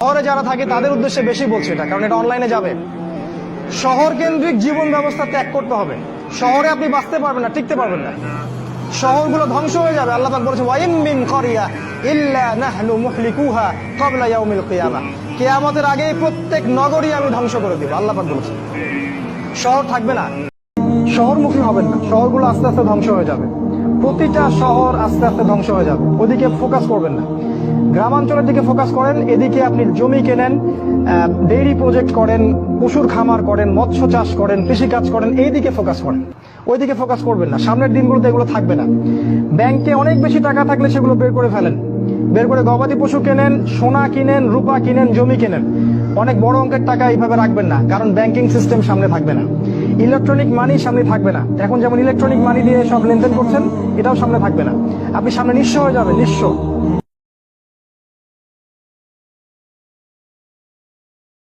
শহরে যারা থাকে তাদের উদ্দেশ্যে বেশি বলছে এটা, কারণ এটা অনলাইনে যাবে। শহর কেন্দ্রিক জীবন ব্যবস্থা ত্যাগ করতে হবে। শহরে আপনি বাঁচতে পারবেন না, টিকতে পারবেন না। শহরগুলো ধ্বংস হয়ে যাবে। আল্লাহ পাক বলেছেন ওয়াইম মিন ক্বরিয়া ইল্লা নাহনু মুহলিকুহা ক্বাবলা ইয়াউমিল কিয়ামা, কিয়ামতের আগে প্রত্যেক নগরী আমি ধ্বংস করে দেব। আল্লাহ পাক বলেছেন শহর থাকবে না। শহরমুখী হবেন না, শহরগুলো আস্তে আস্তে ধ্বংস হয়ে যাবে। প্রতিটা শহর আস্তে আস্তে ধ্বংস হয়ে যাবে, ওদিকে ফোকাস করবেন না। গ্রামাঞ্চলের দিকে ফোকাস করেন, এদিকে আপনি জমি কেনেন, ডেইরি প্রজেক্ট করেন, পশুর খামার করেন, মৎস্য চাষ করেন, কৃষিকাজ করেন, এই দিকে ফোকাস করেন। ওইদিকে ফোকাস করবেন না, সামনের দিনগুলোতে এগুলো থাকবে না। ব্যাংকে অনেক বেশি টাকা থাকলে সেগুলো বের করে ফেলেন, বের করে গবাদি পশু কেনেন, সোনা কিনেন, রূপা কিনেন, জমি কিনেন। অনেক বড় অঙ্কের টাকা এইভাবে রাখবেন না, কারণ ব্যাংকিং সিস্টেম সামনে থাকবে না, ইলেকট্রনিক মানি সামনে থাকবে না। এখন যেমন ইলেকট্রনিক মানি দিয়ে সব লেনদেন করছেন, এটাও সামনে থাকবে না। আপনি সামনে নিঃস্ব হয়ে যাবেন, নিঃস্ব।